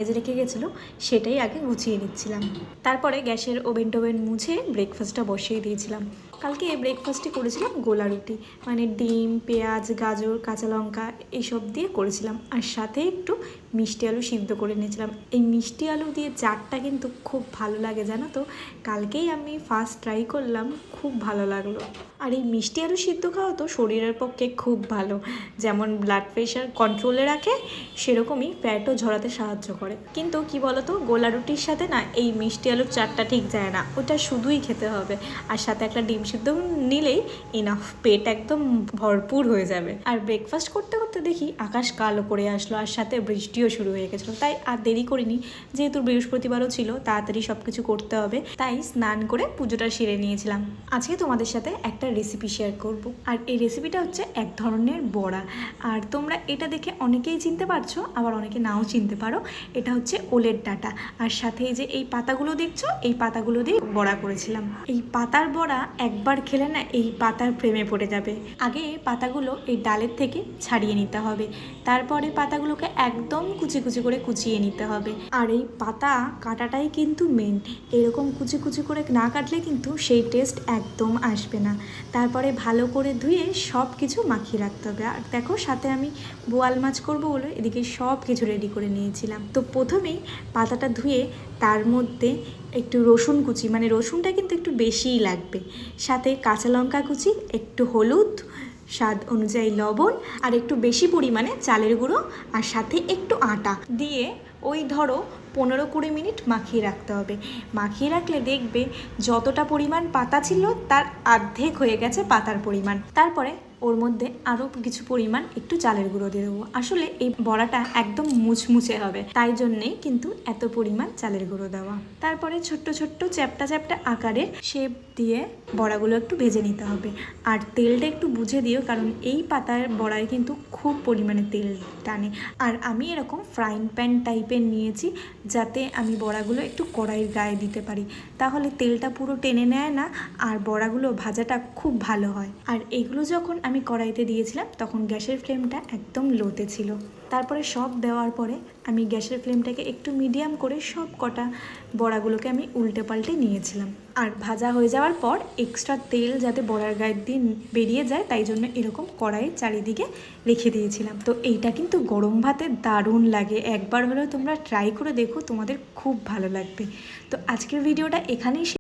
ভেজে রেখে গেছিলো সেটাই আগে গুছিয়ে নিচ্ছিলাম। তারপরে গ্যাসের ওভেন টোভেন মুছে ব্রেকফাস্টটা বসিয়ে দিয়েছিলাম। কালকে ব্রেকফাস্টে করেছিলাম গোলা রুটি, মানে ডিম, পেঁয়াজ, গাজর, কাঁচা লঙ্কা এইসব দিয়ে করেছিলাম, আর সাথে একটু মিষ্টি আলু সিদ্ধ করে নিয়েছিলাম। এই মিষ্টি আলু দিয়ে চাটটা কিন্তু খুব ভালো লাগে জানো তো, কালকেই আমি ফার্স্ট ট্রাই করলাম, খুব ভালো লাগলো। আর এই মিষ্টি আলু সিদ্ধ খাওয়া তো শরীরের পক্ষে খুব ভালো, যেমন ব্লাড প্রেশার কন্ট্রোলে রাখে সেরকমই ফ্যাটও ঝরাতে সাহায্য করে। কিন্তু কি বলতো, গোলা রুটির সাথে না এই মিষ্টি আলুর চাটটা ঠিক যায় না, ওটা শুধুই খেতে হবে, আর সাথে একটা ডিম সিদ্ধ নিলেই ইনাফ, পেট একদম ভরপুর হয়ে যাবে। আর ব্রেকফাস্ট করতে করতে দেখি আকাশ কালো করে আসলো, আর সাথে বৃষ্টিও শুরু হয়ে গেছিলো, তাই আর দেরি করিনি, যেহেতু বৃহস্পতিবারও ছিল, তাড়াতাড়ি সব কিছু করতে হবে, তাই স্নান করে পুজোটা সেরে নিয়েছিলাম। আজকে তোমাদের সাথে একটা রেসিপি শেয়ার করব, আর এই রেসিপিটা হচ্ছে এক ধরনের বড়া, আর তোমরা এটা দেখে অনেকেই চিনতে পারছো, আবার অনেকে নাও চিনতে পারো। এটা হচ্ছে ওলের ডাঁটা, আর সাথে এই যে এই পাতাগুলো দেখছো, এই পাতাগুলো দিয়ে বড়া করেছিলাম। এই পাতার বড়া একবার খেলে না এই পাতার প্রেমে পড়ে যাবে। আগে পাতাগুলো এই ডালের থেকে ছাড়িয়ে নিতে হবে, তারপরে পাতাগুলোকে একদম কুচি কুচি করে কুচিয়ে নিতে হবে। আর এই পাতা কাটাটাই কিন্তু মেন, এরকম কুচি কুচি করে না কাটলে কিন্তু সেই টেস্ট একদম আসবে না। তারপরে ভালো করে ধুয়ে সব কিছু মাখিয়ে রাখতে হবে। আর দেখো, সাথে আমি বোয়াল মাছ করবো বলে এদিকে সব কিছু রেডি করে নিয়েছিলাম। তো প্রথমেই পাতাটা ধুয়ে তার মধ্যে একটু রসুন কুচি, মানে রসুনটা কিন্তু একটু বেশিই লাগবে, সাথে কাঁচা লঙ্কা কুচি, একটু হলুদ, স্বাদ অনুযায়ী লবণ, আর একটু বেশি পরিমাণে চালের গুঁড়ো, আর সাথে একটু আটা দিয়ে ওই ধরো 15-20 মিনিট মাখিয়ে রাখতে হবে। মাখিয়ে রাখলে দেখবে যতটা পরিমাণ পাতা ছিল তার অর্ধেক হয়ে গেছে পাতার পরিমাণ। তারপরে ওর মধ্যে আরও কিছু পরিমাণ একটু চালের গুঁড়ো দিয়ে দেবো। আসলে এই বড়াটা একদম মুচমুচে হবে, তাই জন্যেই কিন্তু এত পরিমাণ চালের গুঁড়ো দেওয়া। তারপরে ছোট্ট ছোট্ট চ্যাপ্টা চ্যাপ্টা আকারের শেপ দিয়ে বড়াগুলো একটু ভেজে নিতে হবে। আর তেলটা একটু বুঝে দিও, কারণ এই পাতার বড়ায় কিন্তু খুব পরিমাণে তেল টানে। আর আমি এরকম ফ্রাইং প্যান টাইপের নিয়েছি, যাতে আমি বড়াগুলো একটু কড়াইয়ের গায়ে দিতে পারি, তাহলে তেলটা পুরো টেনে নেয় না, আর বড়াগুলো ভাজাটা খুব ভালো হয়। আর এগুলো যখন আমি কড়াইতে দিয়েছিলাম তখন গ্যাসের ফ্লেমটা একদম লোতে ছিল। তারপরে সব দেওয়ার পরে আমি গ্যাসের ফ্লেমটাকে একটু মিডিয়াম করে সব কটা বড়াগুলোকে আমি উল্টে পাল্টে নিয়েছিলাম। আর ভাজা হয়ে যাওয়ার পর এক্সট্রা তেল যাতে বড়ার গায়ে দিয়ে বেরিয়ে যায়, তাই জন্য এরকম কড়াইয়ের চারিদিকে রেখে দিয়েছিলাম। তো এইটা কিন্তু গরম ভাতে দারুণ লাগে, একবার হলেও তোমরা ট্রাই করে দেখো, তোমাদের খুব ভালো লাগবে। তো আজকের ভিডিওটা এখানেই